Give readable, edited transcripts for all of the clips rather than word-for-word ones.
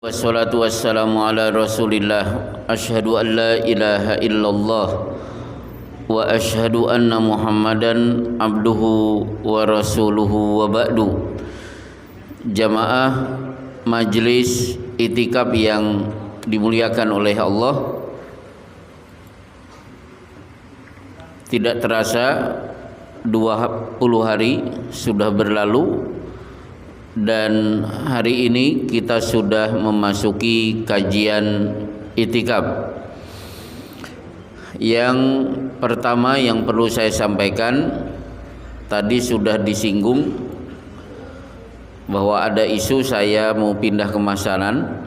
Wassalatu wassalamu ala rasulillah. Ashhadu an la ilaha illallah wa ashhadu anna muhammadan abduhu wa rasuluhu wa ba'du. Jamaah majlis itikaf yang dimuliakan oleh Allah, tidak terasa 20 hari sudah berlalu dan hari ini kita sudah memasuki kajian itikaf. Yang pertama yang perlu saya sampaikan, tadi sudah disinggung bahwa ada isu saya mau pindah ke Masaran.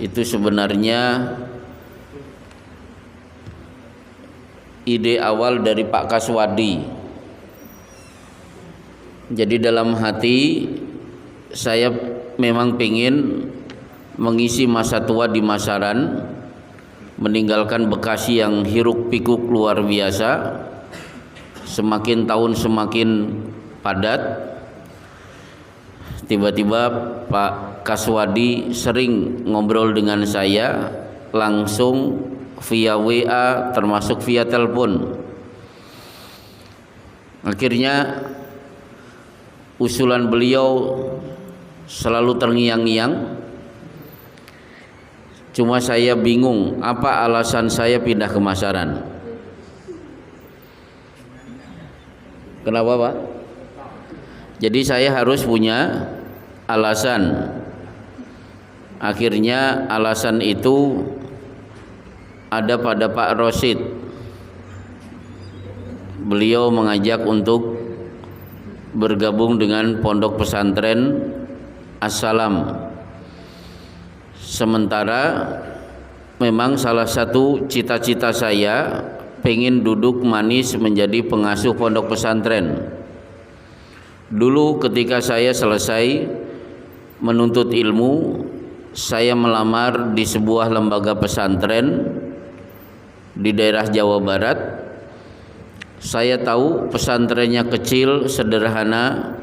Itu sebenarnya ide awal dari Pak Kaswadi. Jadi dalam hati saya memang ingin mengisi masa tua di Masaran, meninggalkan Bekasi yang hiruk pikuk luar biasa, semakin tahun semakin padat. Tiba-tiba Pak Kaswadi sering ngobrol dengan saya langsung via WA termasuk via telepon. Akhirnya usulan beliau selalu terngiang-ngiang. Cuma saya bingung apa alasan saya pindah ke Masaran. Kenapa, Pak? Jadi saya harus punya alasan. Akhirnya alasan itu ada pada Pak Rosid. Beliau mengajak untuk bergabung dengan pondok pesantren As-Salam. Sementara memang salah satu cita-cita saya pengen duduk manis menjadi pengasuh pondok pesantren. Dulu ketika saya selesai menuntut ilmu, saya melamar di sebuah lembaga pesantren di daerah Jawa Barat. Saya tahu pesantrennya kecil, sederhana.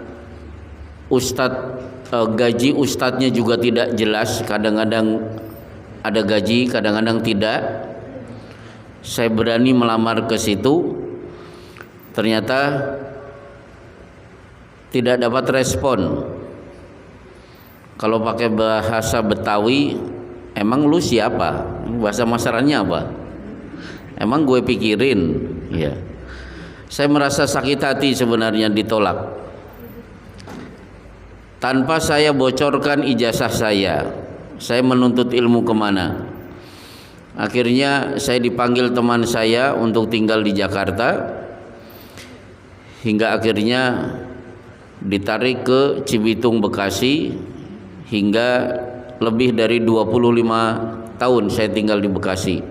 Gaji ustadznya juga tidak jelas. Kadang-kadang ada gaji, kadang-kadang tidak. Saya berani melamar ke situ. Ternyata tidak dapat respon. Kalau pakai bahasa Betawi, emang lu siapa? Bahasa Masarannya apa? Emang gue pikirin, ya. Saya merasa sakit hati sebenarnya ditolak. Tanpa saya bocorkan ijazah saya menuntut ilmu kemana. Akhirnya saya dipanggil teman saya untuk tinggal di Jakarta, hingga akhirnya ditarik ke Cibitung, Bekasi, hingga lebih dari 25 tahun saya tinggal di Bekasi.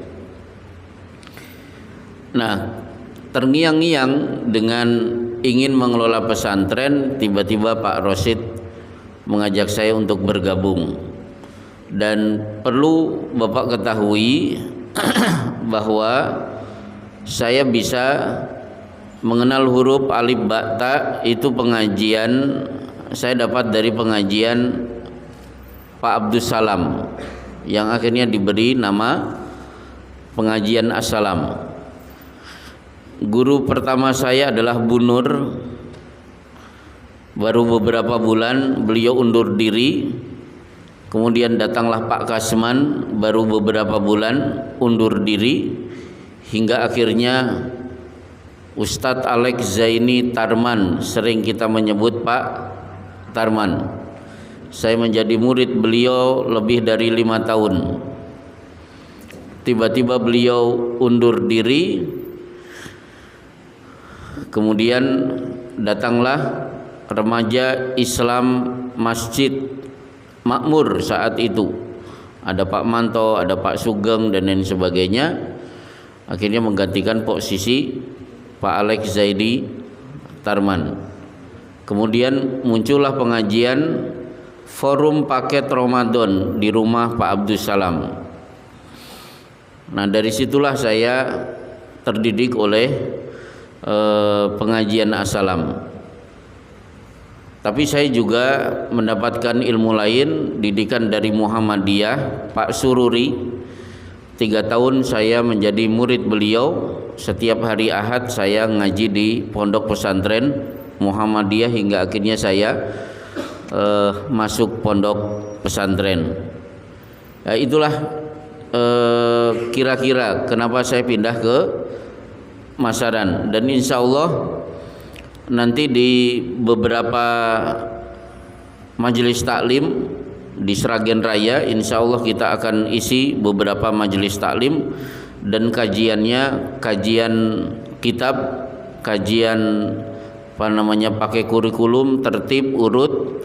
Nah, terngiang-ngiang dengan ingin mengelola pesantren, tiba-tiba Pak Rosid mengajak saya untuk bergabung. Dan perlu Bapak ketahui bahwa saya bisa mengenal huruf alif ba ta, itu pengajian saya dapat dari pengajian Pak Abdus Salam yang akhirnya diberi nama pengajian As-Salam. Guru pertama saya adalah Bu Nur. Baru beberapa bulan beliau undur diri. Kemudian datanglah Pak Kasman, baru beberapa bulan undur diri. Hingga akhirnya Ustadz Alex Zaini Tarman, sering kita menyebut Pak Tarman. Saya menjadi murid beliau lebih dari 5 tahun. Tiba-tiba beliau undur diri. Kemudian datanglah remaja Islam Masjid Makmur saat itu. Ada Pak Manto, ada Pak Sugeng dan lain sebagainya. Akhirnya menggantikan posisi Pak Alex Zaidi Tarman. Kemudian muncullah pengajian forum paket Ramadan di rumah Pak Abdus Salam. Nah, dari situlah saya terdidik oleh pengajian As-Salam. Tapi saya juga mendapatkan ilmu lain, didikan dari Muhammadiyah, Pak Sururi. 3 tahun saya menjadi murid beliau. Setiap hari Ahad saya ngaji di pondok pesantren Muhammadiyah hingga akhirnya saya masuk pondok pesantren. Ya, itulah kira-kira kenapa saya pindah ke Masaran, dan insya Allah nanti di beberapa majelis taklim di Sragen Raya, insya Allah kita akan isi beberapa majelis taklim, dan kajiannya kajian kitab, kajian pakai kurikulum tertib urut.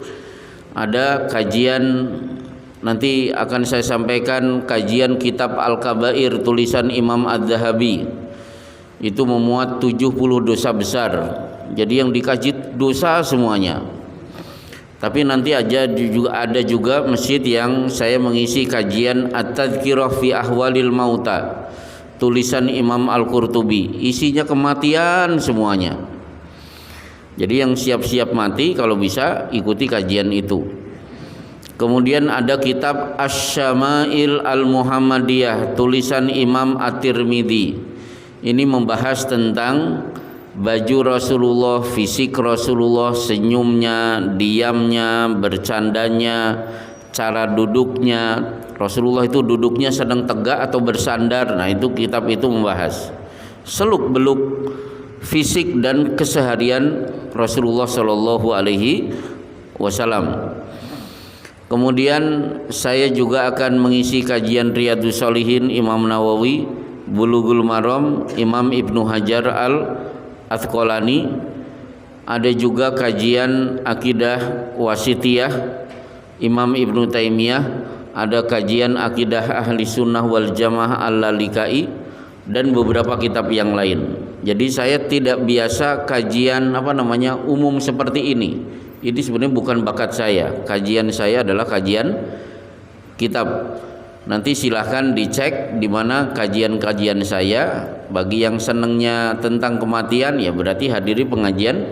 Ada kajian, nanti akan saya sampaikan kajian kitab Al-Kabair tulisan Imam Az-Zahabi. Itu memuat 70 dosa besar. Jadi yang dikaji dosa semuanya. Tapi nanti ada juga masjid yang saya mengisi kajian At-Tadhkirah fi Ahwalil Mauta tulisan Imam Al-Qurtubi. Isinya kematian semuanya. Jadi yang siap-siap mati kalau bisa ikuti kajian itu. Kemudian ada kitab Asy-Syama'il Al-Muhammadiyah tulisan Imam At-Tirmidzi. Ini membahas tentang baju Rasulullah, fisik Rasulullah, senyumnya, diamnya, bercandanya, cara duduknya. Rasulullah itu duduknya sedang tegak atau bersandar. Nah, itu kitab itu membahas seluk-beluk fisik dan keseharian Rasulullah Shallallahu Alaihi Wasallam. Kemudian saya juga akan mengisi kajian Riyadhus Shalihin Imam Nawawi, Bulughul Maram Imam Ibnu Hajar Al-Asqalani. Ada juga kajian akidah Wasitiyah Imam Ibnu Taimiyah. Ada kajian akidah Ahli Sunnah wal Jamaah Al-Lalikai, dan beberapa kitab yang lain. Jadi saya tidak biasa kajian umum seperti ini. Ini sebenarnya bukan bakat saya. Kajian saya adalah kajian kitab. Nanti silahkan dicek di mana kajian-kajian saya. Bagi yang senangnya tentang kematian, ya berarti hadiri pengajian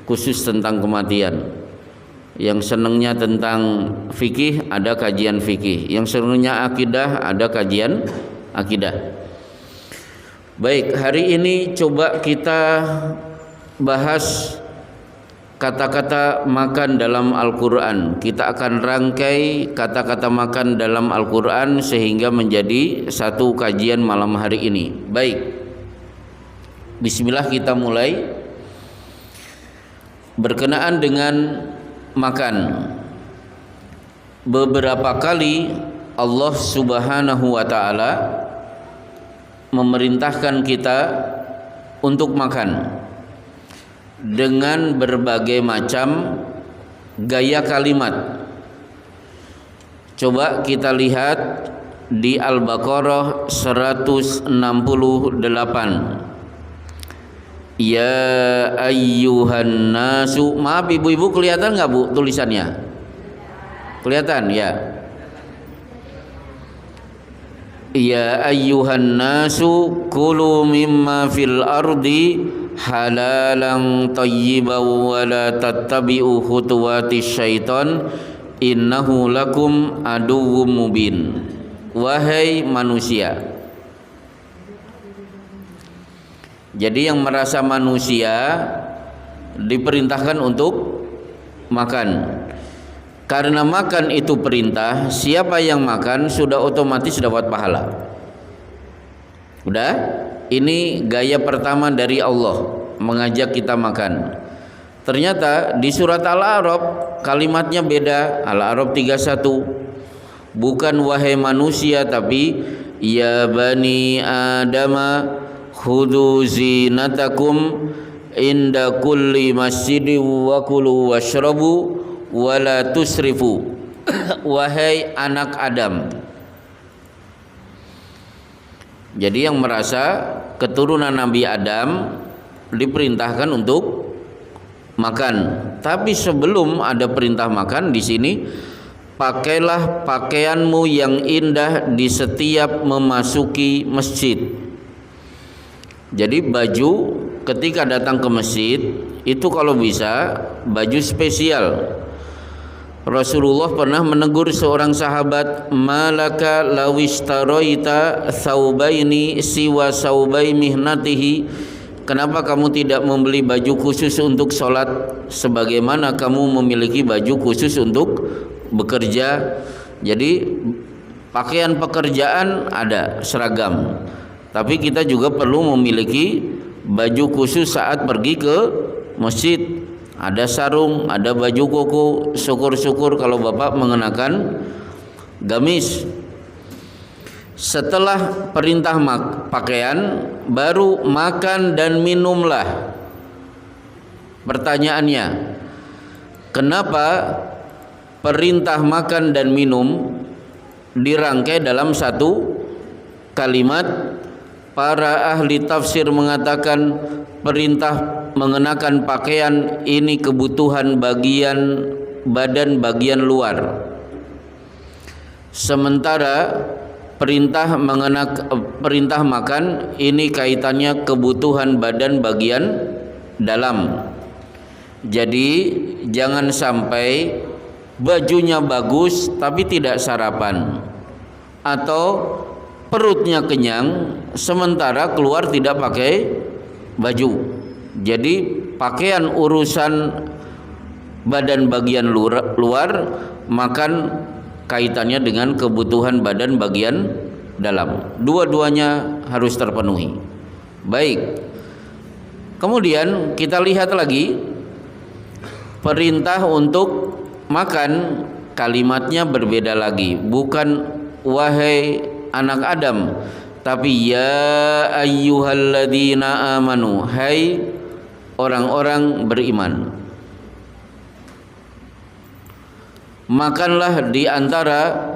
khusus tentang kematian. Yang senangnya tentang fikih, ada kajian fikih. Yang senangnya akidah, ada kajian akidah. Baik, hari ini coba kita bahas kata-kata makan dalam Al-Quran. Kita akan rangkai kata-kata makan dalam Al-Quran sehingga menjadi satu kajian malam hari ini. Baik, bismillah, kita mulai. Berkenaan dengan makan, beberapa kali Allah Subhanahu wa ta'ala memerintahkan kita untuk makan dengan berbagai macam gaya kalimat. Coba kita lihat di Al-Baqarah 168. Ya ayyuhan nasu. Maaf ibu-ibu, kelihatan nggak bu tulisannya? Kelihatan ya. Ya ayyuhan nasu kulu mimma fil ardi halalan thayyiban wa la tattabi'u khutuwatis syaitan innahu lakum aduwwum mubin. Wahai manusia. Jadi yang merasa manusia diperintahkan untuk makan. Karena makan itu perintah, siapa yang makan sudah otomatis dapat pahala. Udah? Ini gaya pertama dari Allah mengajak kita makan. Ternyata di surat Al-A'raf kalimatnya beda. Al-A'raf 31. Bukan wahai manusia, tapi ya bani adama khudhu zinatakum inda kulli masjidin wa kulu washrabu wala tusrifu. Wahai anak Adam. Jadi yang merasa keturunan Nabi Adam diperintahkan untuk makan. Tapi sebelum ada perintah makan, di sini pakailah pakaianmu yang indah di setiap memasuki masjid. Jadi baju ketika datang ke masjid itu kalau bisa baju spesial. Rasulullah pernah menegur seorang sahabat, malaka lawistaraita thawbaini siwa thawbai mihnatihi, kenapa kamu tidak membeli baju khusus untuk sholat sebagaimana kamu memiliki baju khusus untuk bekerja. Jadi pakaian pekerjaan ada seragam, tapi kita juga perlu memiliki baju khusus saat pergi ke masjid. Ada sarung, ada baju koko. Syukur-syukur kalau bapak mengenakan gamis. Setelah perintah pakaian, baru makan dan minumlah. Pertanyaannya, kenapa perintah makan dan minum dirangkai dalam satu kalimat? Para ahli tafsir mengatakan perintah mengenakan pakaian ini kebutuhan bagian badan bagian luar, sementara perintah makan ini kaitannya kebutuhan badan bagian dalam. Jadi jangan sampai bajunya bagus tapi tidak sarapan, atau perutnya kenyang sementara keluar tidak pakai baju. Jadi pakaian urusan badan bagian luar, makan kaitannya dengan kebutuhan badan bagian dalam. Dua-duanya harus terpenuhi. Baik. Kemudian kita lihat lagi perintah untuk makan, kalimatnya berbeda lagi, bukan wahai anak Adam, tapi ya ayyuhalladzina amanu, hai orang-orang beriman. Makanlah di antara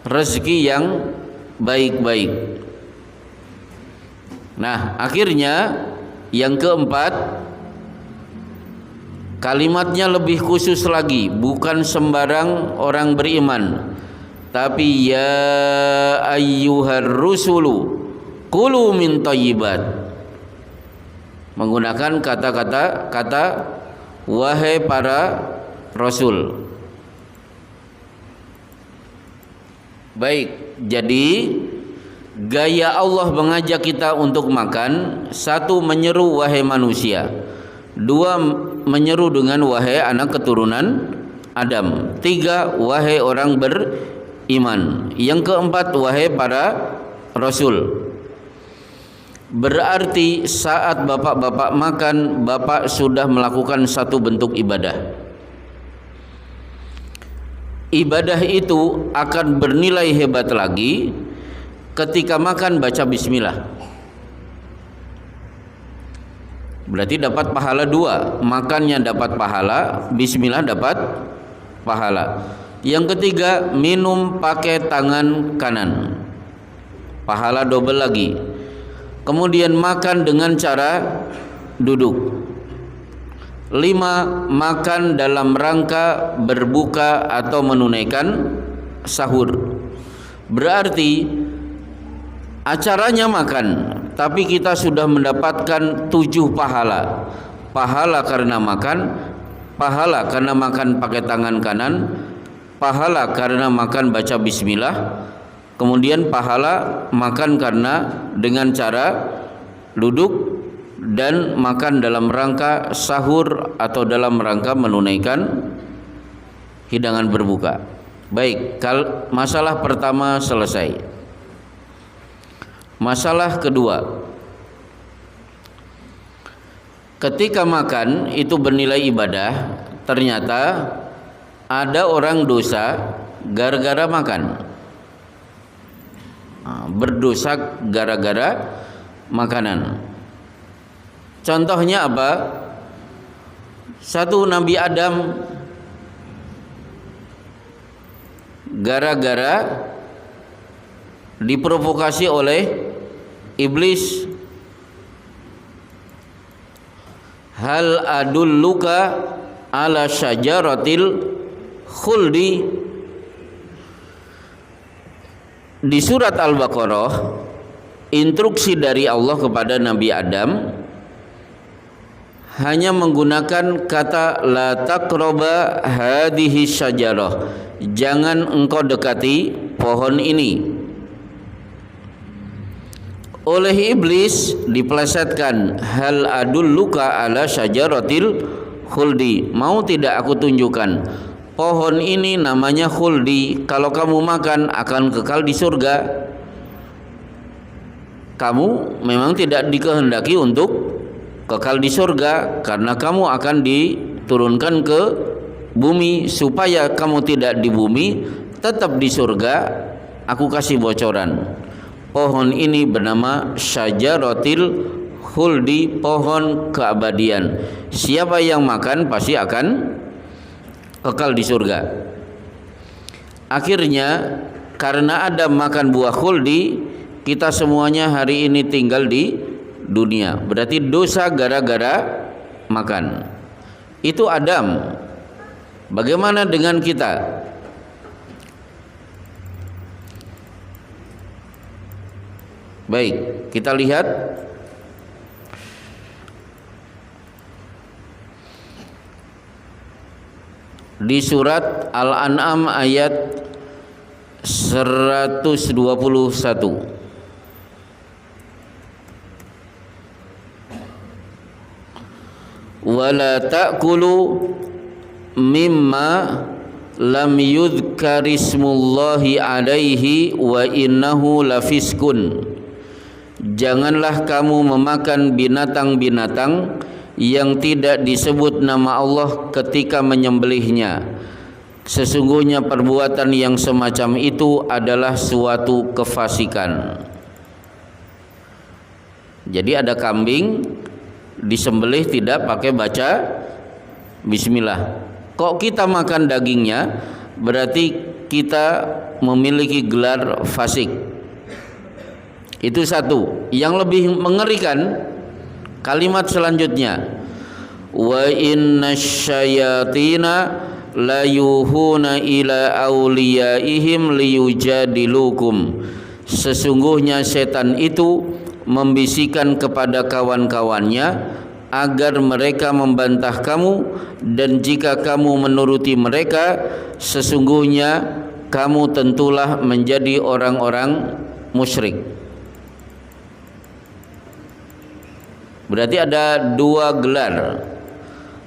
rezeki yang baik-baik. Nah, akhirnya yang keempat, kalimatnya lebih khusus lagi, bukan sembarang orang beriman, tapi ya ayyuhar rusulu kulu min thayyibat, menggunakan kata wahai para rasul. Baik, jadi gaya Allah mengajak kita untuk makan, satu menyeru wahai manusia, dua menyeru dengan wahai anak keturunan Adam, tiga wahai orang beriman, yang keempat wahai para rasul. Berarti saat bapak-bapak makan, bapak sudah melakukan satu bentuk ibadah. Ibadah itu akan bernilai hebat lagi ketika makan baca bismillah. Berarti dapat pahala dua, makannya dapat pahala, bismillah dapat pahala. Yang ketiga, minum pakai tangan kanan, pahala double lagi. Kemudian makan dengan cara duduk. 5. Makan dalam rangka berbuka atau menunaikan sahur. Berarti acaranya makan, tapi kita sudah mendapatkan 7 pahala. Pahala karena makan, pahala karena makan pakai tangan kanan, pahala karena makan baca bismillah, kemudian pahala makan karena dengan cara duduk, dan makan dalam rangka sahur atau dalam rangka menunaikan hidangan berbuka. Baik, masalah pertama selesai. Masalah kedua, ketika makan itu bernilai ibadah, ternyata ada orang dosa gara-gara makan. Berdosa gara-gara makanan. Contohnya apa? Satu, Nabi Adam gara-gara diprovokasi oleh iblis, hal adulluka ala syajaratil khuldi. Di surat Al-Baqarah, instruksi dari Allah kepada Nabi Adam, hanya menggunakan kata la taqraba hadhihi syajarah, jangan engkau dekati pohon ini. Oleh iblis dipelesetkan, hal adulluka ala syajaratil khuldi, mau tidak aku tunjukkan pohon ini namanya khuldi, kalau kamu makan akan kekal di surga. Kamu memang tidak dikehendaki untuk kekal di surga, karena kamu akan diturunkan ke bumi. Supaya kamu tidak di bumi, tetap di surga, aku kasih bocoran. Pohon ini bernama syajaratil khuldi, pohon keabadian. Siapa yang makan pasti akan kekal di surga. Akhirnya karena Adam makan buah khuldi, kita semuanya hari ini tinggal di dunia. Berarti dosa gara-gara makan. Itu Adam. Bagaimana dengan kita? Baik, kita lihat di surat Al-An'am ayat 121. Wala ta'kulu mimma lam yudhkarismullahi alaihi wa innahu lafiskun. Janganlah kamu memakan binatang-binatang yang tidak disebut nama Allah ketika menyembelihnya. Sesungguhnya perbuatan yang semacam itu adalah suatu kefasikan. Jadi ada kambing disembelih tidak pakai baca bismillah. Kok kita makan dagingnya, berarti kita memiliki gelar fasik. Itu satu. Yang lebih mengerikan kalimat selanjutnya, wa innasyayatina la yuhuna ila awliyaihim liyujadilukum. Sesungguhnya setan itu membisikkan kepada kawan-kawannya agar mereka membantah kamu, dan jika kamu menuruti mereka, sesungguhnya kamu tentulah menjadi orang-orang musyrik. Berarti ada dua gelar,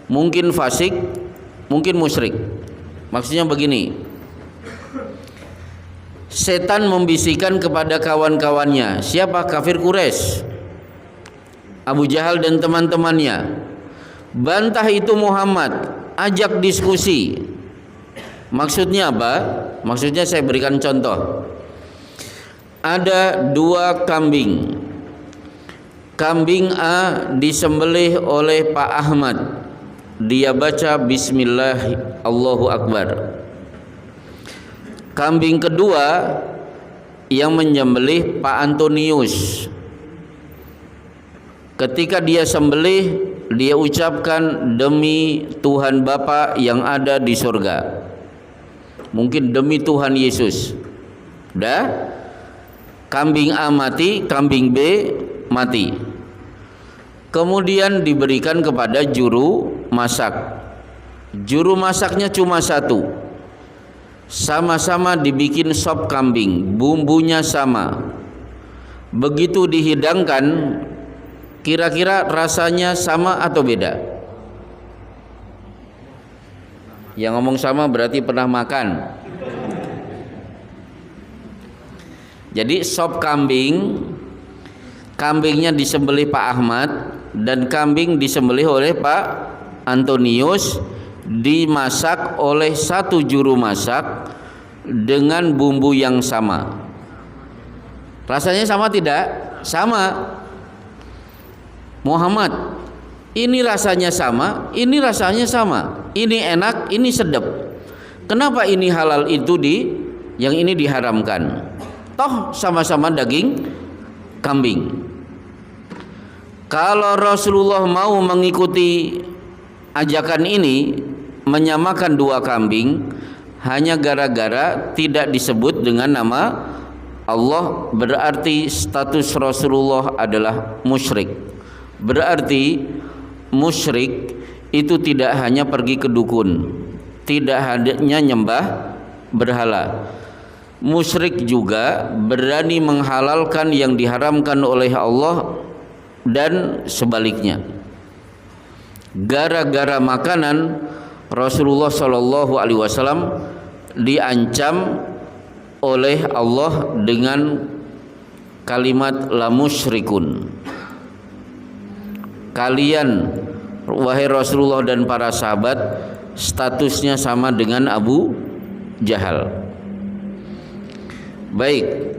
mungkin fasik, mungkin musyrik. Maksudnya begini, setan membisikkan kepada kawan-kawannya. Siapa? Kafir Quraisy, Abu Jahal dan teman-temannya. Bantah itu Muhammad, ajak diskusi. Maksudnya apa? Maksudnya saya berikan contoh. Ada dua kambing. Kambing A disembelih oleh Pak Ahmad. Dia baca bismillah Allahu Akbar. Kambing kedua yang menyembelih Pak Antonius. Ketika dia sembelih, dia ucapkan demi Tuhan Bapa yang ada di surga. Mungkin demi Tuhan Yesus. Dah, kambing A mati, kambing B mati. Kemudian diberikan kepada juru masak. Juru masaknya cuma satu. Sama-sama dibikin sop kambing, bumbunya sama. Begitu dihidangkan, kira-kira rasanya sama atau beda? Yang ngomong sama berarti pernah makan. Jadi sop kambing, kambingnya disembelih Pak Ahmad dan kambing disembelih oleh Pak Antonius, dimasak oleh satu juru masak dengan bumbu yang sama. Rasanya sama tidak? Sama. Muhammad, ini rasanya sama, ini rasanya sama. Ini enak, ini sedap. Kenapa ini halal itu yang ini diharamkan? Toh sama-sama daging kambing. Kalau Rasulullah mau mengikuti ajakan ini, menyamakan dua kambing, hanya gara-gara tidak disebut dengan nama Allah, berarti status Rasulullah adalah musyrik. Berarti musyrik itu tidak hanya pergi ke dukun, tidak hanya nyembah berhala. Musyrik juga berani menghalalkan yang diharamkan oleh Allah dan sebaliknya. Gara-gara makanan, Rasulullah Shallallahu Alaihi Wasallam diancam oleh Allah dengan kalimat la musyrikun. Kalian wahai Rasulullah dan para sahabat statusnya sama dengan Abu Jahal. Baik.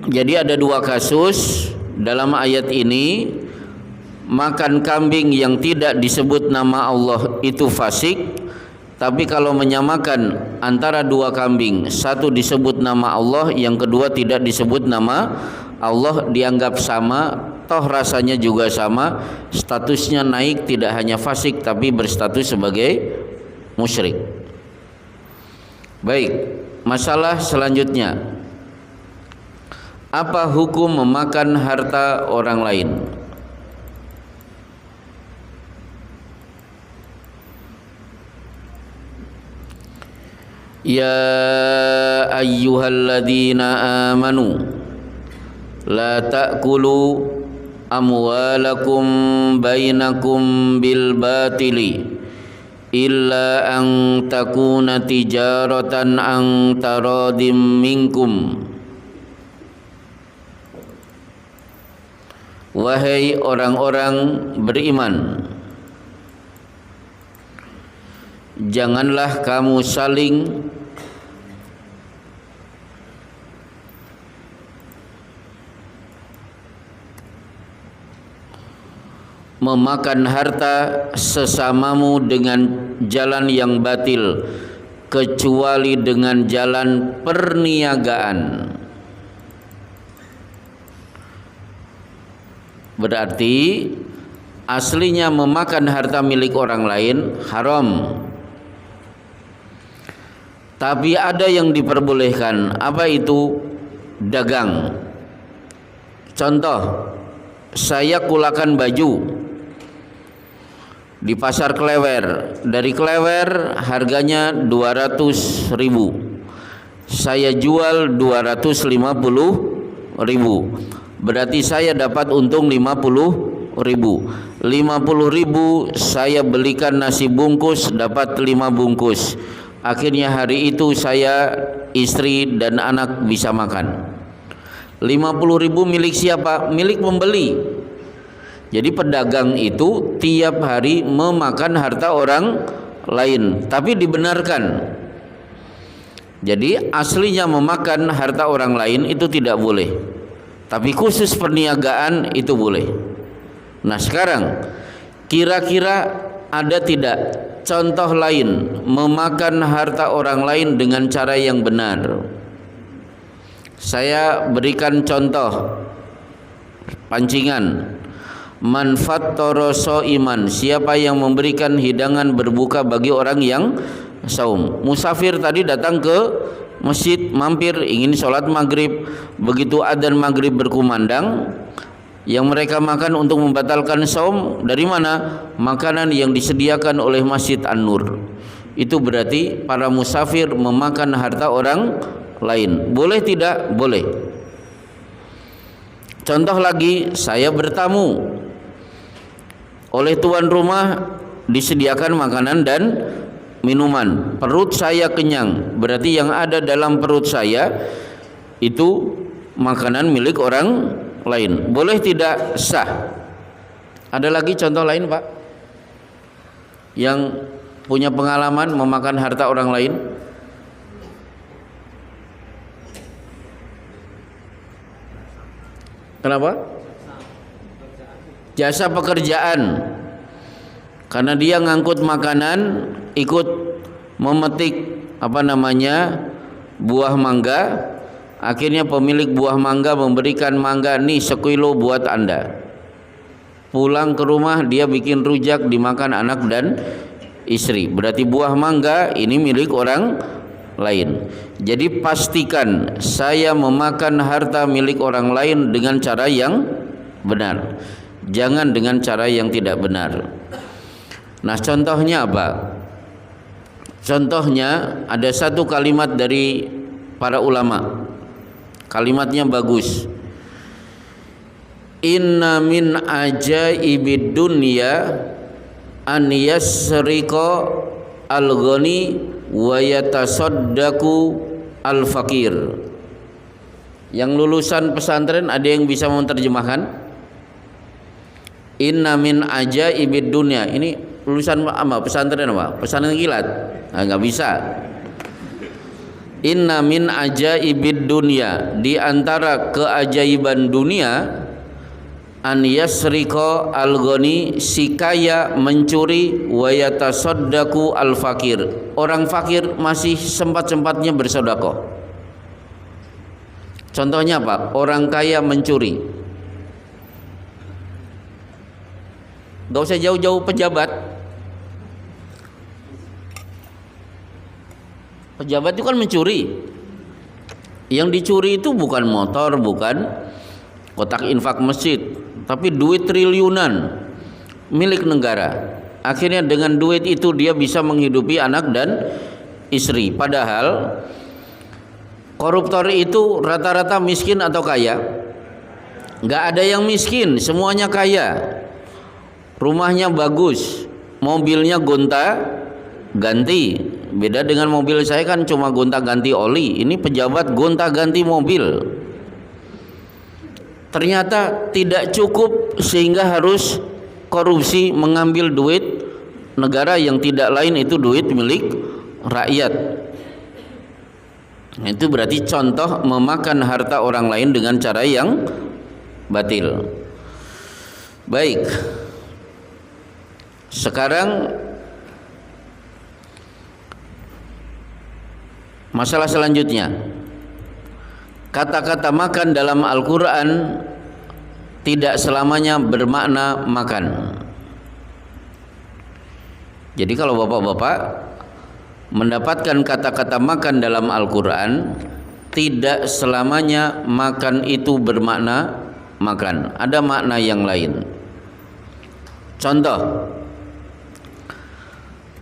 Jadi ada dua kasus dalam ayat ini. Makan kambing yang tidak disebut nama Allah itu fasik. Tapi kalau menyamakan antara dua kambing, satu disebut nama Allah, yang kedua tidak disebut nama Allah, dianggap sama, toh rasanya juga sama, statusnya naik, tidak hanya fasik tapi berstatus sebagai musyrik. Baik, masalah selanjutnya, apa hukum memakan harta orang lain? Ya ayyuhalladzina amanu la ta'kulu amwalakum bainakum bil batili illa an takuna tijaratan an taradim minkum. Wahai orang-orang beriman, janganlah kamu saling memakan harta sesamamu dengan jalan yang batil, kecuali dengan jalan perniagaan. Berarti aslinya memakan harta milik orang lain haram. Tapi ada yang diperbolehkan. Apa itu? Dagang. Contoh, saya kulakan baju di pasar Klewer. Dari Klewer harganya 200.000, saya jual 250.000. Berarti saya dapat untung 50.000. 50.000 saya belikan nasi bungkus, dapat 5 bungkus. Akhirnya hari itu saya, istri dan anak bisa makan. 50.000 milik siapa? Milik pembeli. Jadi pedagang itu tiap hari memakan harta orang lain, tapi dibenarkan. Jadi aslinya memakan harta orang lain itu tidak boleh, tapi khusus perniagaan itu boleh. Nah sekarang kira-kira ada tidak contoh lain memakan harta orang lain dengan cara yang benar? Saya berikan contoh pancingan. Man fattara shaiman, siapa yang memberikan hidangan berbuka bagi orang yang saum. Musafir tadi datang ke masjid, mampir ingin sholat maghrib. Begitu adzan maghrib berkumandang, yang mereka makan untuk membatalkan saum dari mana? Makanan yang disediakan oleh Masjid An-Nur. Itu berarti para musafir memakan harta orang lain. Boleh tidak? Boleh. Contoh lagi, saya bertamu, oleh tuan rumah disediakan makanan dan minuman. Perut saya kenyang, berarti yang ada dalam perut saya itu makanan milik orang lain. Boleh tidak? Sah. Ada lagi contoh lain, Pak, yang punya pengalaman memakan harta orang lain? Kenapa? Jasa pekerjaan. Karena dia ngangkut makanan, ikut memetik buah mangga. Akhirnya pemilik buah mangga memberikan mangga, nih 1 kilo buat Anda. Pulang ke rumah dia bikin rujak, dimakan anak dan istri. Berarti buah mangga ini milik orang lain. Jadi pastikan saya memakan harta milik orang lain dengan cara yang benar. jangan dengan cara yang tidak benar. Nah, contohnya apa? Contohnya ada satu kalimat dari para ulama. Kalimatnya bagus. Inna min ajaibid dunya an yasriqa al-ghani wa yatasaddaqu al-fakir. Yang lulusan pesantren ada yang bisa menerjemahkan? Inna min ajaibid dunya. Ini lulusan apa? Pesantren apa? Pesantren kilat? Nah, nggak bisa. Inna min ajaibid dunya, di antara keajaiban dunia, an yasriqa al-ghani, si kaya mencuri, wa yatasaddaqu al-fakir, orang fakir masih sempat-sempatnya bersedekah. Contohnya apa? Orang kaya mencuri. Gak usah jauh-jauh pejabat. Pejabat itu kan mencuri. Yang dicuri itu bukan motor, bukan kotak infak masjid, tapi duit triliunan milik negara. Akhirnya dengan duit itu dia bisa menghidupi anak dan istri. Padahal koruptor itu rata-rata miskin atau kaya? Gak ada yang miskin, semuanya kaya. Rumahnya bagus, mobilnya gonta-ganti. Beda dengan mobil saya kan cuma gonta-ganti oli. Ini pejabat gonta-ganti mobil. Ternyata tidak cukup sehingga harus korupsi, mengambil duit negara yang tidak lain itu duit milik rakyat. Itu berarti contoh memakan harta orang lain dengan cara yang batil. Baik. Sekarang masalah selanjutnya. Kata-kata makan dalam Al-Quran tidak selamanya bermakna makan. Jadi kalau bapak-bapak mendapatkan kata-kata makan dalam Al-Quran, tidak selamanya makan itu bermakna makan. Ada makna yang lain. Contoh,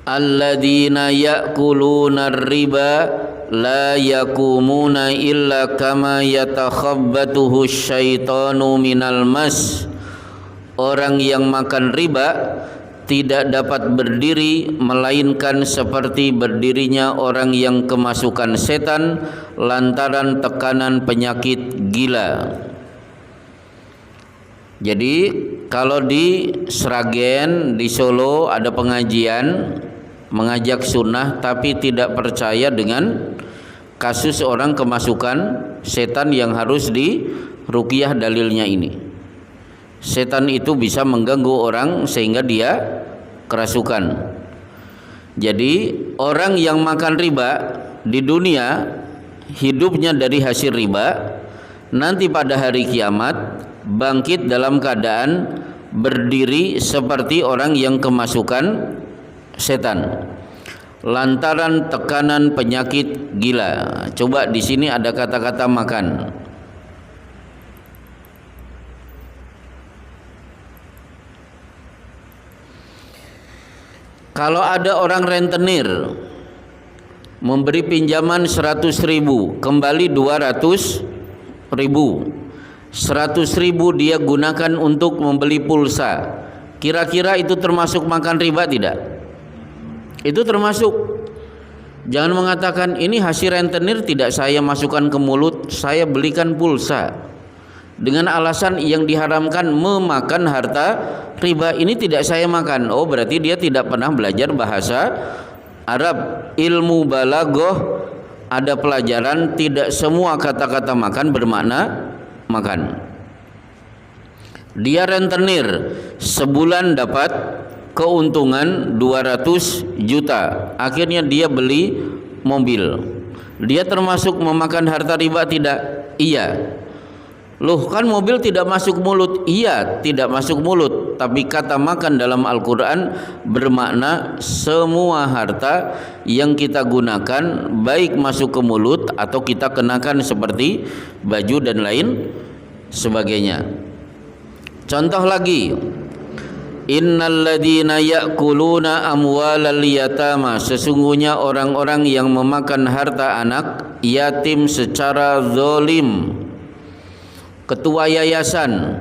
alladzina ya'kuluna riba la yakumuna illa kama yatakhabbatuhu syaitanu minal mas. Orang yang makan riba tidak dapat berdiri melainkan seperti berdirinya orang yang kemasukan setan lantaran tekanan penyakit gila. Jadi kalau di Sragen, di Solo ada pengajian mengajak sunnah tapi tidak percaya dengan kasus orang kemasukan setan yang harus diruqyah. Dalilnya ini, setan itu bisa mengganggu orang sehingga dia kerasukan. Jadi orang yang makan riba di dunia hidupnya dari hasil riba, nanti pada hari kiamat bangkit dalam keadaan berdiri seperti orang yang kemasukan setan lantaran tekanan penyakit gila. Coba di sini ada kata-kata makan. Kalau ada orang rentenir memberi pinjaman 100.000, kembali 200.000, 100.000 dia gunakan untuk membeli pulsa, kira-kira itu termasuk makan riba tidak? Itu termasuk. Jangan mengatakan ini hasil rentenir tidak saya masukkan ke mulut, saya belikan pulsa, dengan alasan yang diharamkan memakan harta riba. Ini tidak saya makan. Oh, berarti dia tidak pernah belajar bahasa Arab. Ilmu balaghah ada pelajaran, tidak semua kata-kata makan bermakna makan. Dia rentenir, sebulan dapat keuntungan 200 juta, akhirnya dia beli mobil. Dia termasuk memakan harta riba tidak? Iya. Loh, kan mobil tidak masuk mulut. Iya, tidak masuk mulut. Tapi kata makan dalam Al-Quran bermakna semua harta yang kita gunakan, baik masuk ke mulut atau kita kenakan seperti baju dan lain sebagainya. Contoh lagi, innal ladzina ya'kuluna amwalal yatama, sesungguhnya orang-orang yang memakan harta anak yatim secara zalim. Ketua yayasan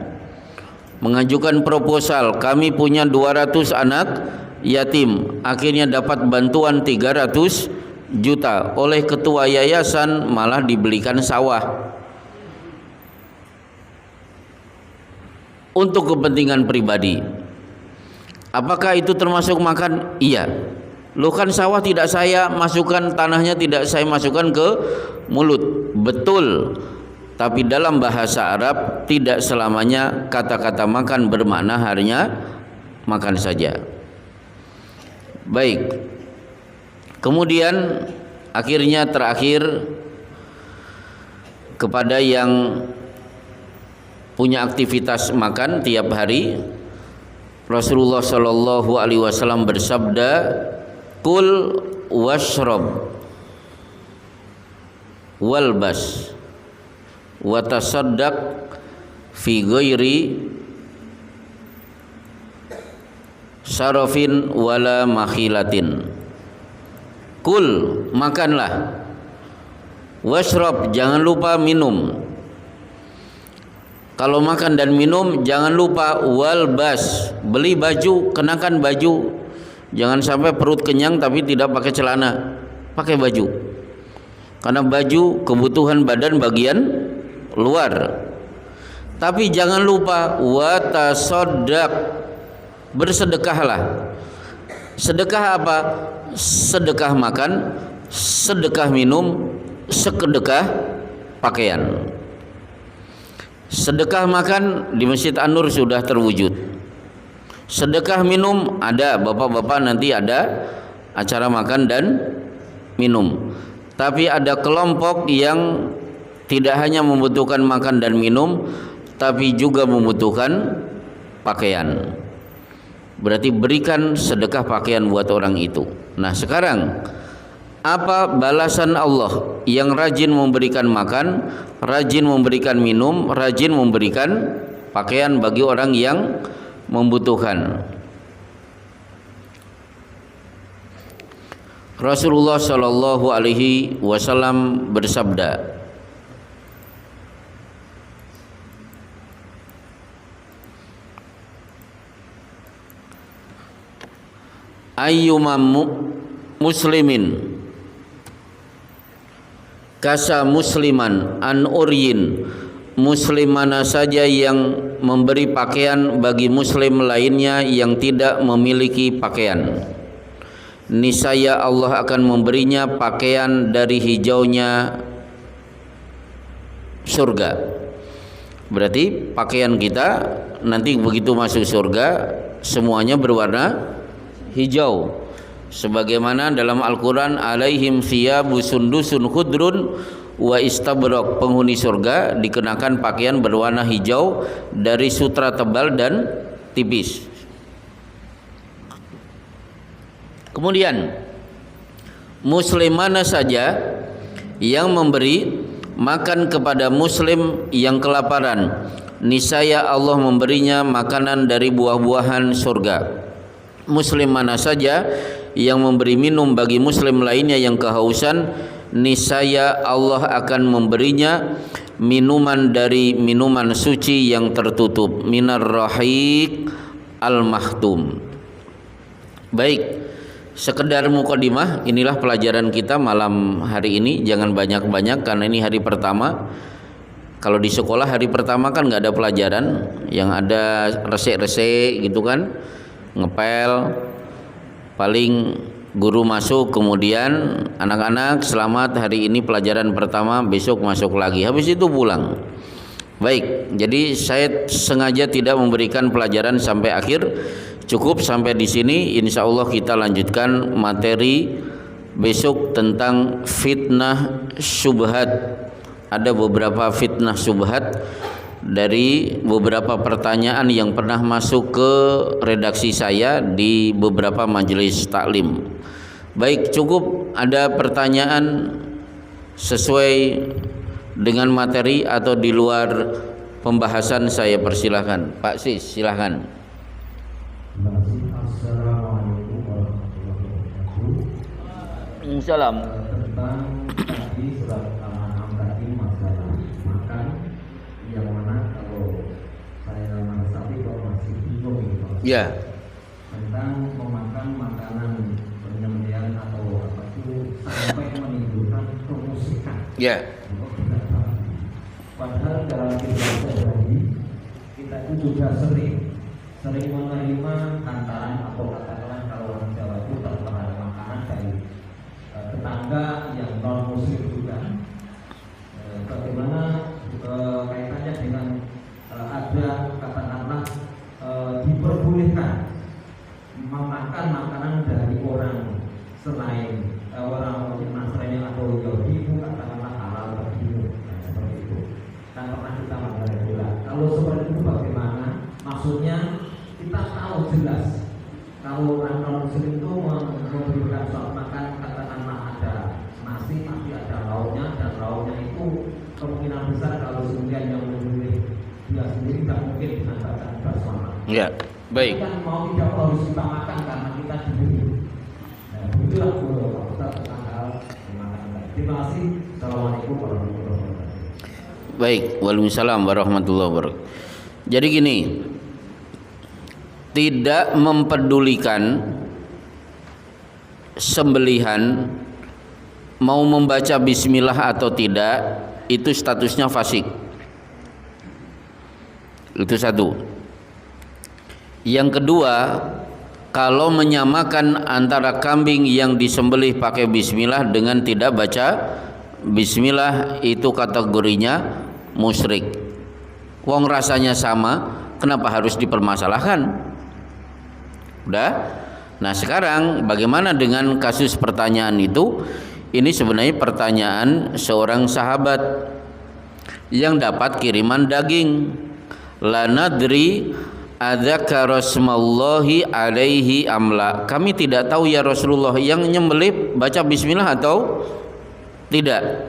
mengajukan proposal, kami punya 200 anak yatim, akhirnya dapat bantuan 300 juta. Oleh ketua yayasan malah dibelikan sawah untuk kepentingan pribadi. Apakah itu termasuk makan? Iya. Loh, kan sawah tidak saya masukkan, tanahnya tidak saya masukkan ke mulut. Betul. Tapi dalam bahasa Arab tidak selamanya kata-kata makan bermakna hanya makan saja. Baik. Kemudian akhirnya terakhir, kepada yang punya aktivitas makan tiap hari, Rasulullah Shallallahu Alaihi Wasallam bersabda, "Kul washrab walbas watasaddaq fi ghairi sarafin wala makhilatin." Kul, makanlah. Washrab, jangan lupa minum. Kalau makan dan minum jangan lupa. Walbas, beli baju, kenakan baju. Jangan sampai perut kenyang tapi tidak pakai celana, pakai baju. Karena baju kebutuhan badan bagian luar. Tapi jangan lupa watasaddaq, bersedekahlah. Sedekah apa? Sedekah makan, sedekah minum, sedekah pakaian. Sedekah makan di Masjid An-Nur sudah terwujud. Sedekah minum ada, bapak-bapak nanti ada acara makan dan minum. Tapi ada kelompok yang tidak hanya membutuhkan makan dan minum, tapi juga membutuhkan pakaian. Berarti berikan sedekah pakaian buat orang itu. Nah, sekarang apa balasan Allah yang rajin memberikan makan, rajin memberikan minum, rajin memberikan pakaian bagi orang yang membutuhkan? Rasulullah Shallallahu Alaihi Wasallam bersabda, ayyuma muslimin kasa musliman an uryin, muslim mana saja yang memberi pakaian bagi muslim lainnya yang tidak memiliki pakaian, niscaya Allah akan memberinya pakaian dari hijaunya surga. Berarti pakaian kita nanti begitu masuk surga semuanya berwarna hijau, sebagaimana dalam Al-Quran, alaihim thiyabu sundusun khudrun wa istabrok, penghuni surga dikenakan pakaian berwarna hijau dari sutra tebal dan tipis. Kemudian muslim mana saja yang memberi makan kepada muslim yang kelaparan, niscaya Allah memberinya makanan dari buah-buahan surga. Muslim mana saja yang memberi minum bagi muslim lainnya yang kehausan, niscaya Allah akan memberinya minuman dari minuman suci yang tertutup, minar rahiq al-mahtum. Baik, sekedar mukadimah, inilah pelajaran kita malam hari ini. Jangan banyak-banyak karena ini hari pertama. Kalau di sekolah hari pertama kan nggak ada pelajaran, yang ada resek-resek gitu kan, ngepel, paling guru masuk, kemudian anak-anak selamat hari ini pelajaran pertama, besok masuk lagi, habis itu pulang. Baik, jadi saya sengaja tidak memberikan pelajaran sampai akhir, cukup sampai di sini. Insya Allah kita lanjutkan materi besok tentang fitnah syubhat. Ada beberapa fitnah syubhat dari beberapa pertanyaan yang pernah masuk ke redaksi saya di beberapa majelis taklim. Baik, cukup ada pertanyaan sesuai dengan materi atau di luar pembahasan saya persilahkan. Pak Sis, silahkan. Assalamualaikum warahmatullahi wabarakatuh. Salam. Tentang tadi surat Al-An'am tadi masalah makan, yang mana kalau saya menanggapi kok masih bingung gitu. Ya. Tentang memakan makanan penyembelihan atau apa itu sampai menimbulkan kemusikan. Ya. Padahal dalam kehidupan sehari-hari kita itu juga sering menerima hantaran atau katakanlah kalau orang Jawa itu terhadap makanan dari tetangga yang non muslim juga. Bagaimana kaitannya dengan ada katakanlah diperbolehkan memakan makanan dari orang selain orang Nasrani atau Yahudi itu katakanlah halal bagimu, seperti itu. Kan pernah kita mengajar. Kalau seperti itu bagaimana? Maksudnya kita tahu jelas kalau orang non muslim itu memberikan suatu makan katakanlah ada nasi pasti ada lauknya, dan lauknya itu kemungkinan besar kalau kemudian yang membeli dia sendiri tidak mungkin menambahkan bersama. Ya, baik. Kan mau tidak harus kita makan karena kita diberi. Itulah Pak Ustaz tentang hal makanan. Terima kasih. Assalamualaikum warahmatullahi wabarakatuh. Baik, waalaikumsalam warahmatullahi wabarakatuh. Jadi gini, tidak mempedulikan sembelihan mau membaca bismillah atau tidak, itu statusnya fasik. Itu satu. Yang kedua, kalau menyamakan antara kambing yang disembelih pakai bismillah dengan tidak baca bismillah, itu kategorinya musyrik. Wong rasanya sama, kenapa harus dipermasalahkan? Udah. Nah, sekarang bagaimana dengan kasus pertanyaan itu? Ini sebenarnya pertanyaan seorang sahabat yang dapat kiriman daging. La nadri adzakara smallahi alaihi amla. Kami tidak tahu ya Rasulullah, yang nyembelih baca bismillah atau tidak.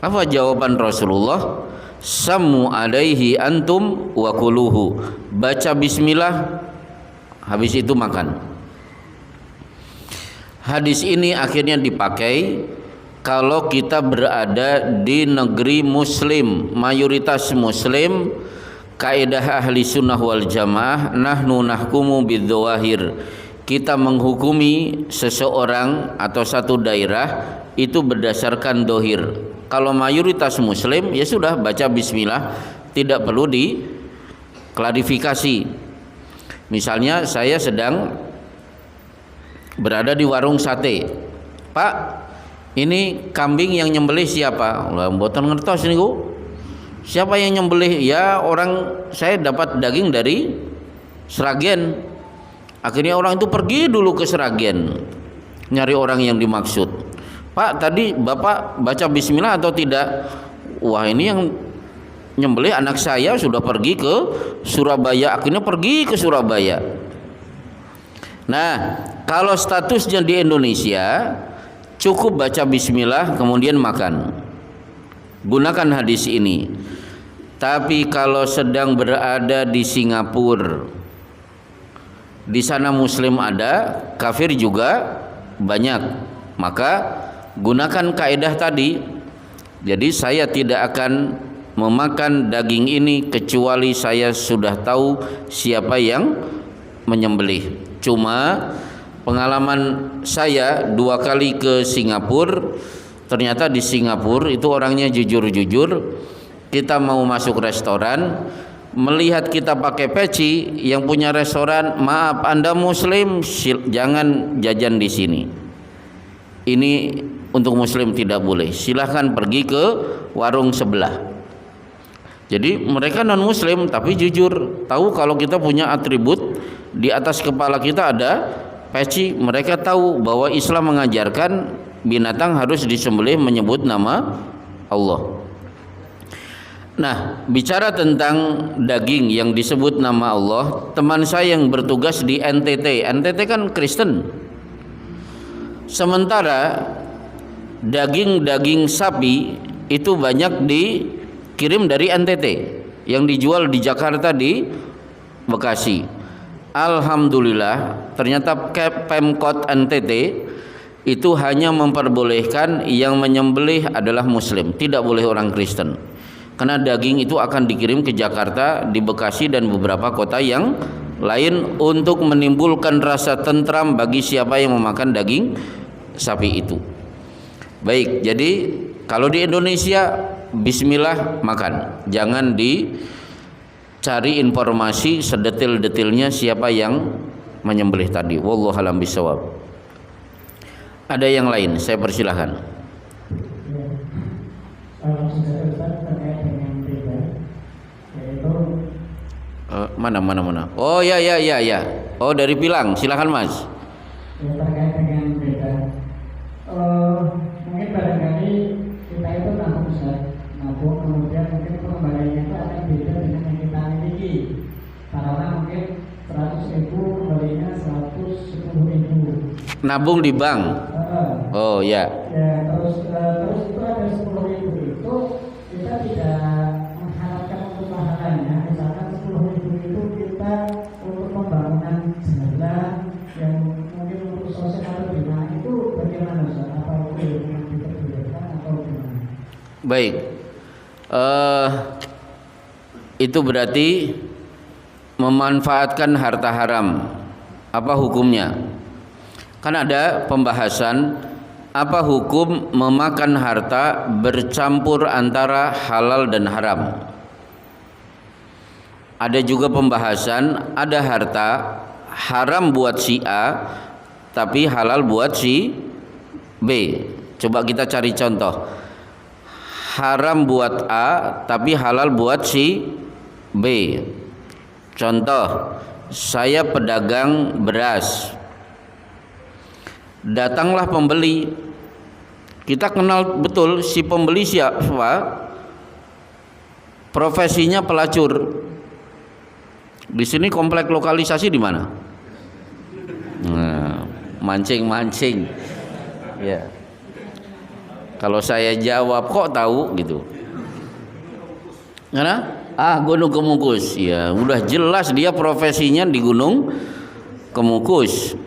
Apa jawaban Rasulullah? Sammu alaihi antum wa kuluhu. Baca bismillah, habis itu makan. Hadis ini akhirnya dipakai kalau kita berada di negeri muslim, mayoritas muslim. Kaidah ahli sunnah wal jamaah, nahnu nahkumu bidzawahir. Kita menghukumi seseorang atau satu daerah itu berdasarkan dohir. Kalau mayoritas muslim, ya sudah baca bismillah, tidak perlu diklarifikasi. Misalnya saya sedang berada di warung sate. Pak, ini kambing yang nyembelih siapa? Lah mboten ngertos niku. Siapa yang nyembelih? Ya orang, saya dapat daging dari Sragen. Akhirnya orang itu pergi dulu ke Sragen nyari orang yang dimaksud. Pak, tadi Bapak baca bismillah atau tidak? Wah, ini yang nyembelih anak saya sudah pergi ke Surabaya. Akhirnya pergi ke Surabaya. Nah, kalau statusnya di Indonesia, cukup baca bismillah kemudian makan. Gunakan hadis ini. Tapi kalau sedang berada di Singapura, di sana muslim ada, kafir juga banyak, maka gunakan kaidah tadi. Jadi saya tidak akan memakan daging ini kecuali saya sudah tahu siapa yang menyembelih. Cuma pengalaman saya 2 kali ke Singapura, ternyata di Singapura itu orangnya jujur-jujur. Kita mau masuk restoran, melihat kita pakai peci, yang punya restoran, maaf Anda muslim, jangan jajan di sini. Ini untuk muslim tidak boleh. Silahkan pergi ke warung sebelah. Jadi mereka non muslim tapi jujur, tahu kalau kita punya atribut di atas kepala kita ada peci. Mereka tahu bahwa Islam mengajarkan binatang harus disembelih menyebut nama Allah. Nah, bicara tentang daging yang disebut nama Allah, teman saya yang bertugas di NTT kan Kristen. Sementara daging-daging sapi itu banyak dikirim dari NTT. yang dijual di Jakarta, di Bekasi. Alhamdulillah ternyata Pemkot NTT itu hanya memperbolehkan yang menyembelih adalah muslim, tidak boleh orang Kristen. Karena daging itu akan dikirim ke Jakarta, di Bekasi dan beberapa kota yang lain untuk menimbulkan rasa tentram bagi siapa yang memakan daging sapi itu. Baik, jadi kalau di Indonesia bismillah makan. Jangan dicari informasi sedetil-detilnya siapa yang menyembelih tadi. Wallahu a'lam bishawab. Ada yang lain, saya persilahkan. Mana. Oh ya. Oh dari Pilang, silakan Mas. Terkait dengan beda. Mungkin barangkali kita itu nabung, kemudian mungkin pengembaliannya itu akan beda dengan yang kita miliki. Karena mungkin 100.000 kembalinya 110.000. Nabung di bank. Oh ya. Ya terus itu ada 10.000 itu kita tidak mengharapkan untuk pahalanya. Misalkan 10.000 itu kita untuk pembangunan jalan yang mungkin untuk sosial atau gimana, itu bagaimana Ustaz? Apa itu yang diperbolehkan atau gimana? Baik. Itu berarti memanfaatkan harta haram. Apa hukumnya? Kan ada pembahasan apa hukum memakan harta bercampur antara halal dan haram. Ada juga pembahasan ada harta haram buat si A tapi halal buat si B. Coba kita cari contoh. Haram buat A tapi halal buat si B. Contoh, saya pedagang beras. Datanglah pembeli. Kita kenal betul si pembeli siapa? Profesinya pelacur. Di sini komplek lokalisasi di mana? Nah, mancing. Ya. Kalau saya jawab kok tahu gitu. Karena Gunung Kemukus. Ya, udah jelas dia profesinya di Gunung Kemukus.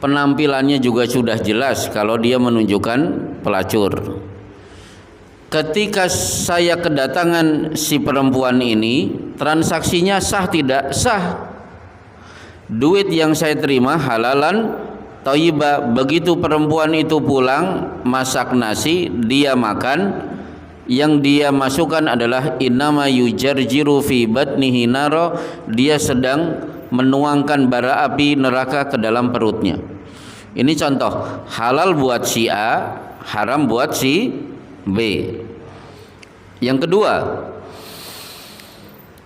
Penampilannya juga sudah jelas kalau dia menunjukkan pelacur. Ketika saya kedatangan si perempuan ini, transaksinya sah tidak? Sah. Duit yang saya terima halalan thayyibah. Begitu perempuan itu pulang, masak nasi, dia makan, yang dia masukkan adalah innama yujarjiru fi batnihi naro, dia sedang menuangkan bara api neraka ke dalam perutnya. Ini contoh halal buat si A, haram buat si B. Yang kedua,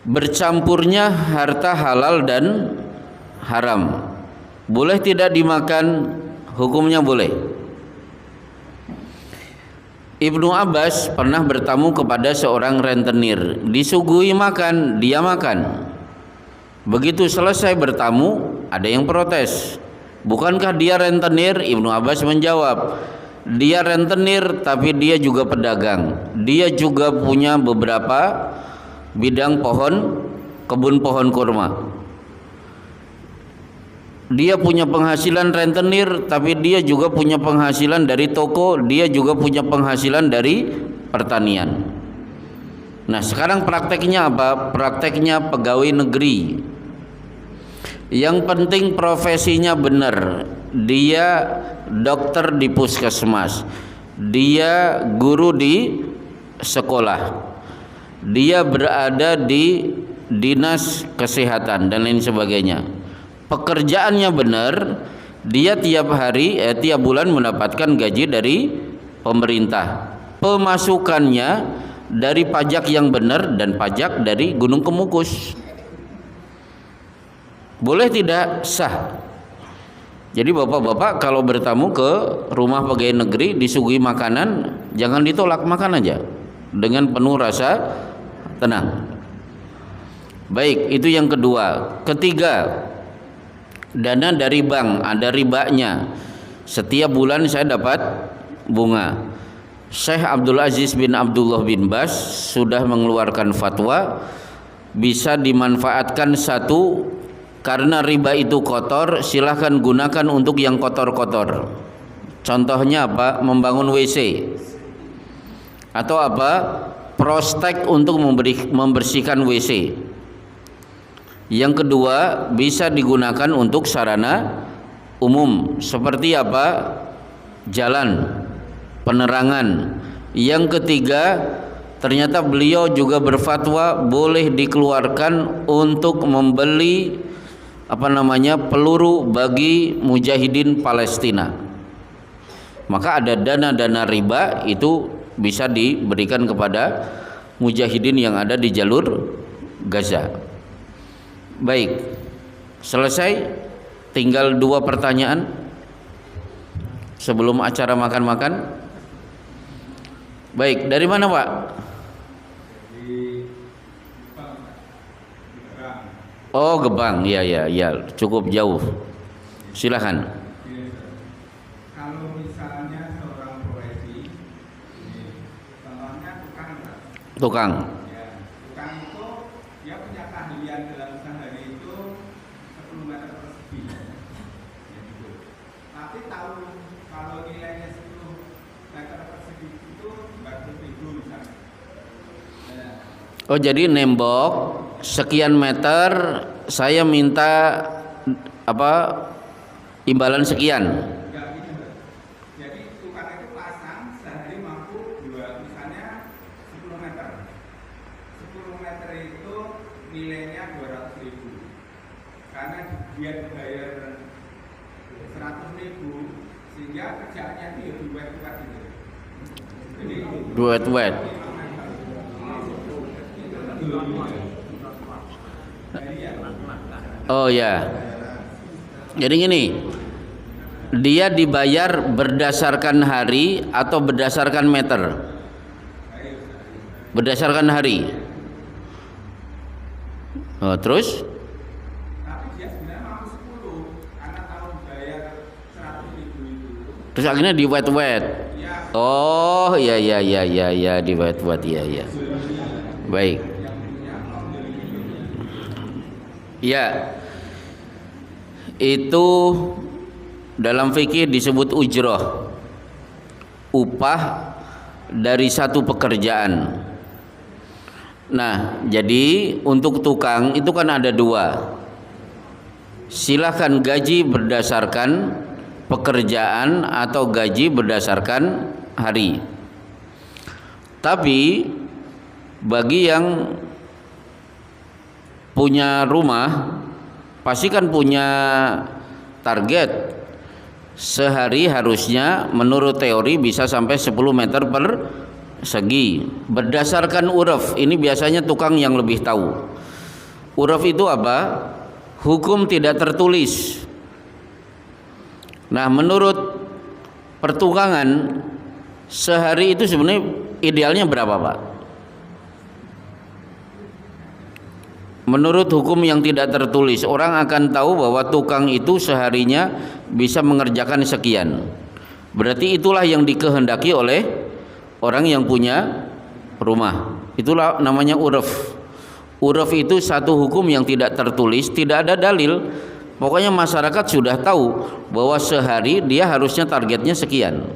bercampurnya harta halal dan haram. Boleh tidak dimakan? Hukumnya boleh. Ibnu Abbas pernah bertamu kepada seorang rentenir, disuguhi makan, dia makan. Begitu selesai bertamu, ada yang protes. Bukankah dia rentenir? Ibnu Abbas menjawab, dia rentenir tapi dia juga pedagang. Dia juga punya beberapa bidang kebun pohon kurma. Dia punya penghasilan rentenir, tapi dia juga punya penghasilan dari toko, dia juga punya penghasilan dari pertanian. Nah, sekarang prakteknya apa? Prakteknya pegawai negeri. Yang penting profesinya benar. Dia dokter di puskesmas, dia guru di sekolah, dia berada di dinas kesehatan dan lain sebagainya. Pekerjaannya benar, dia tiap bulan mendapatkan gaji dari pemerintah. Pemasukannya dari pajak yang benar dan pajak dari Gunung Kemukus. Boleh tidak? Sah. Jadi bapak-bapak kalau bertamu ke rumah pegawai negeri disuguhi makanan, jangan ditolak, makan aja dengan penuh rasa tenang. Baik, itu yang kedua. Ketiga, dana dari bank ada ribanya. Setiap bulan saya dapat bunga. Syekh Abdul Aziz bin Abdullah bin Bas sudah mengeluarkan fatwa bisa dimanfaatkan satu, karena riba itu kotor, silahkan gunakan untuk yang kotor-kotor. Contohnya apa? Membangun WC atau apa? Prostek untuk membersihkan WC. Yang kedua, bisa digunakan untuk sarana umum seperti apa? Jalan, penerangan. Yang ketiga, ternyata beliau juga berfatwa boleh dikeluarkan untuk membeli peluru bagi mujahidin Palestina. Maka ada dana-dana riba itu bisa diberikan kepada mujahidin yang ada di jalur Gaza. Baik, selesai. Tinggal 2 pertanyaan sebelum acara makan-makan. Baik, dari mana Pak? Oh, Gebang. Ya, cukup jauh. Silakan. Kalau misalnya seorang profesi, contohnya tukang, Tukang. ya, tukang itu dia punya keahlian dalam sehari itu 10 meter persegi, ya gitu. Tapi tahu kalau nilainya 10 meter persegi itu 400.000 misalnya. Oh, jadi nembok sekian meter, saya minta imbalan sekian. Enggak gitu, Mbak. Jadi tukang itu pasang sehari mampu misalnya 10 meter. 10 meter itu nilainya 200.000. Karena dia dibayar 100.000, sehingga kerjaannya itu ya duet-duet gitu. Jadi Duet. Oh ya. Jadi gini, dia dibayar berdasarkan hari atau berdasarkan meter? Berdasarkan hari. Oh, terus? tapi dia sebenarnya mampu 10 karena kalau dibayar 100.000 itu. Terus akhirnya di wet. Ya, Oh, ya, di wet ya. Baik. Ya. Itu dalam fikih disebut ujroh, upah dari satu pekerjaan. Nah, jadi untuk tukang itu kan ada 2. Silahkan gaji berdasarkan pekerjaan atau gaji berdasarkan hari. Tapi bagi yang punya rumah pasti kan punya target. Sehari harusnya menurut teori bisa sampai 10 meter persegi. Berdasarkan uraf, ini biasanya tukang yang lebih tahu. Uraf itu apa? Hukum tidak tertulis. Nah, menurut pertukangan sehari itu sebenarnya idealnya berapa, Pak? Menurut hukum yang tidak tertulis, orang akan tahu bahwa tukang itu seharinya bisa mengerjakan sekian. Berarti itulah yang dikehendaki oleh orang yang punya rumah. Itulah namanya uraf. Uraf itu satu hukum yang tidak tertulis, tidak ada dalil. Pokoknya masyarakat sudah tahu bahwa sehari dia harusnya targetnya sekian.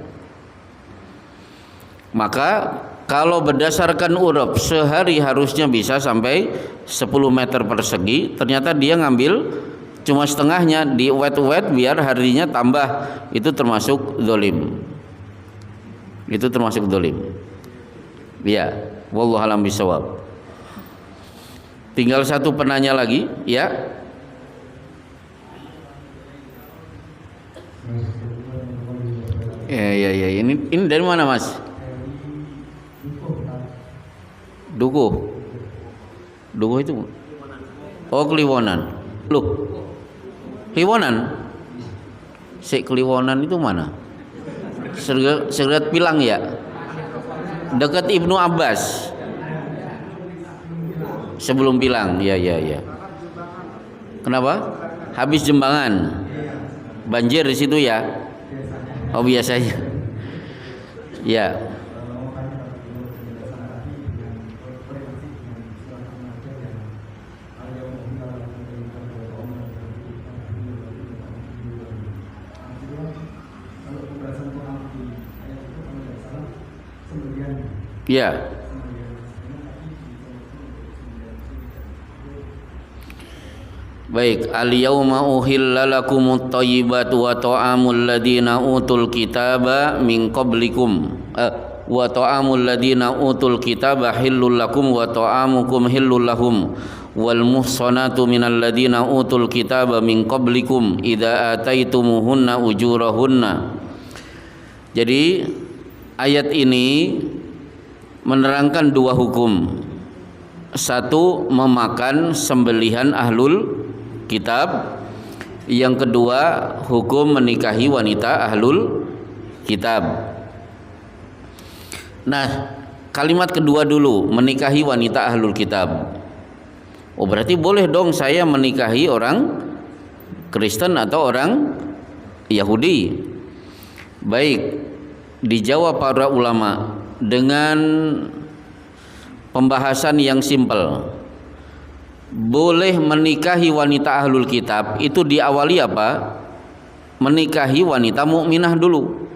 Maka kalau berdasarkan uraf sehari harusnya bisa sampai 10 meter persegi, ternyata dia ngambil cuma setengahnya, di wet biar harinya tambah, itu termasuk zalim. Itu termasuk zalim. Ya, wallahu alam bisawab. Tinggal satu penanya lagi, ya. Ya. Ini dari mana, Mas? Dukuh itu. Oh, Kliwonan. Loh. Kliwonan? Kliwonan itu mana? Segeret Pilang ya? Dekat Ibnu Abbas. Sebelum Pilang. Ya. Kenapa? Habis Jembangan. Banjir di situ ya? Oh, biasanya. Ya. Ya. Baik, al-yauma uhilla lakumut thayyibatu wa ta'amul ladina utul kitaba min qablikum wa ta'amul ladina utul kitaba hillul lakum wa ta'amukum hillul lahum wal muhsanatu minal ladina utul kitaba min qablikum idza ataitumuhunna ujurahunna. Jadi ayat ini menerangkan dua hukum. Satu, memakan sembelihan ahlul kitab. Yang kedua, hukum menikahi wanita ahlul kitab. Nah, kalimat kedua dulu, menikahi wanita ahlul kitab. Oh, berarti boleh dong saya menikahi orang Kristen atau orang Yahudi. Baik, dijawab para ulama dengan pembahasan yang simpel. Boleh menikahi wanita ahlul kitab itu diawali apa? Menikahi wanita mukminah dulu.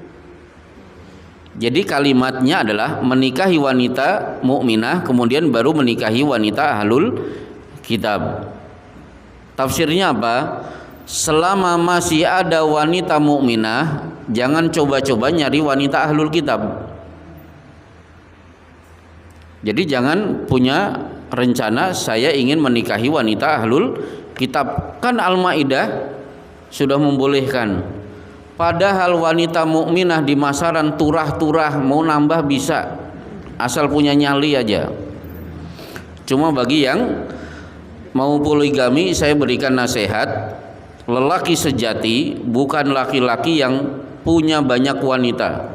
Jadi kalimatnya adalah menikahi wanita mukminah, kemudian baru menikahi wanita ahlul kitab. Tafsirnya apa? Selama masih ada wanita mukminah, jangan coba-coba nyari wanita ahlul kitab. Jadi jangan punya rencana saya ingin menikahi wanita ahlul kitab. Kan Al-Maidah sudah membolehkan. Padahal wanita mukminah di masaran turah-turah mau nambah bisa, asal punya nyali aja. Cuma bagi yang mau poligami saya berikan nasihat, lelaki sejati bukan laki-laki yang punya banyak wanita.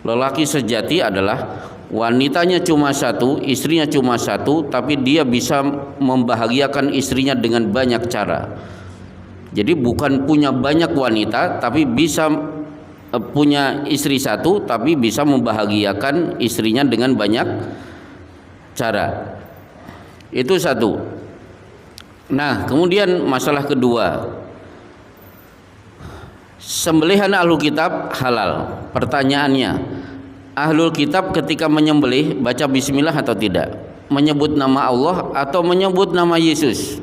Lelaki sejati adalah wanitanya cuma satu, istrinya cuma satu, tapi dia bisa membahagiakan istrinya dengan banyak cara. Jadi bukan punya banyak wanita, tapi bisa punya istri satu, tapi bisa membahagiakan istrinya dengan banyak cara. Itu satu. Nah, kemudian masalah kedua, sembelihan ahlul kitab halal. Pertanyaannya, ahlul kitab ketika menyembelih baca bismillah atau tidak? Menyebut nama Allah atau menyebut nama Yesus?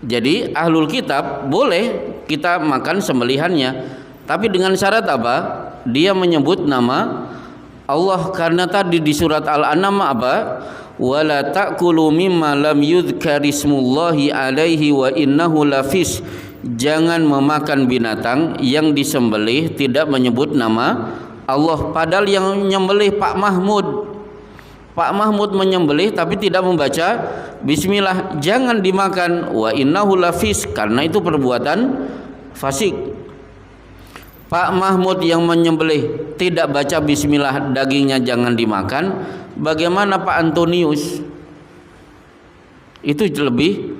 Jadi ahlul kitab boleh kita makan sembelihannya, tapi dengan syarat apa? Dia menyebut nama Allah, karena tadi di surat Al-An'am apa? Wala ta'kulu mimma lam yudhkarismullahi alaihi wa innahu lafis. Jangan memakan binatang yang disembelih tidak menyebut nama Allah. Padahal yang menyembelih Pak Mahmud. Pak Mahmud menyembelih tapi tidak membaca bismillah, jangan dimakan. Wa innahu lafis, karena itu perbuatan fasik. Pak Mahmud yang menyembelih tidak baca bismillah, dagingnya jangan dimakan. Bagaimana Pak Antonius? Itu lebih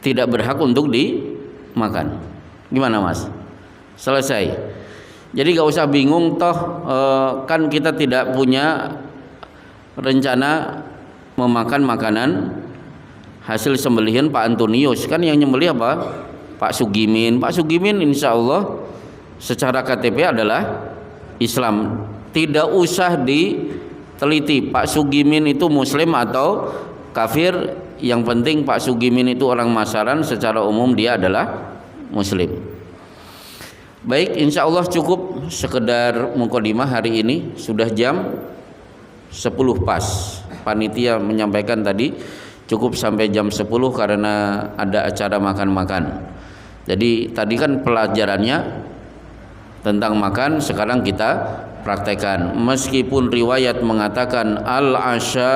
tidak berhak untuk dimakan. Gimana Mas? Selesai. Jadi gak usah bingung, toh kan kita tidak punya rencana memakan makanan hasil sembelihan Pak Antonius. Kan yang nyembelih apa? Pak Sugimin. Pak Sugimin insya Allah secara KTP adalah Islam. Tidak usah diteliti Pak Sugimin itu muslim atau kafir. Yang penting Pak Sugimin itu orang masaran, secara umum dia adalah muslim. Baik, insya Allah cukup sekedar mukadimah hari ini. Sudah jam 10 pas. Panitia menyampaikan tadi cukup sampai jam 10 karena ada acara makan-makan. Jadi tadi kan pelajarannya tentang makan, sekarang kita praktekkan. Meskipun riwayat mengatakan al-asya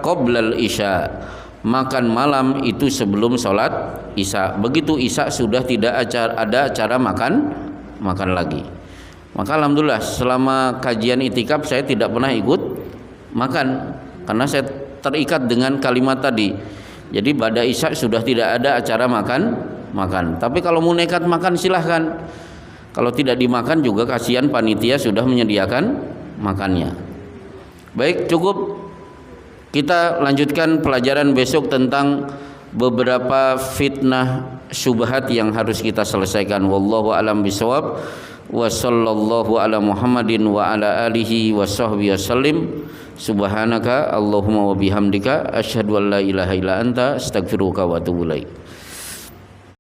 qoblal isya, makan malam itu sebelum sholat isya. Begitu isya sudah tidak ada acara makan lagi. Maka alhamdulillah selama kajian itikaf saya tidak pernah ikut makan karena saya terikat dengan kalimat tadi. Jadi pada isya sudah tidak ada acara makan. Tapi kalau mau nekat makan silahkan. Kalau tidak dimakan juga kasihan, panitia sudah menyediakan makannya. Baik, cukup. Kita lanjutkan pelajaran besok tentang beberapa fitnah syubhat yang harus kita selesaikan. Wallahu a'lam bishawab. wa sallallahu ala Muhammadin wa ala alihi wa sahbihi wasallim. Subhanaka Allahumma wa bihamdika asyhadu an la ilaha illa anta astaghfiruka wa atubu ilaik.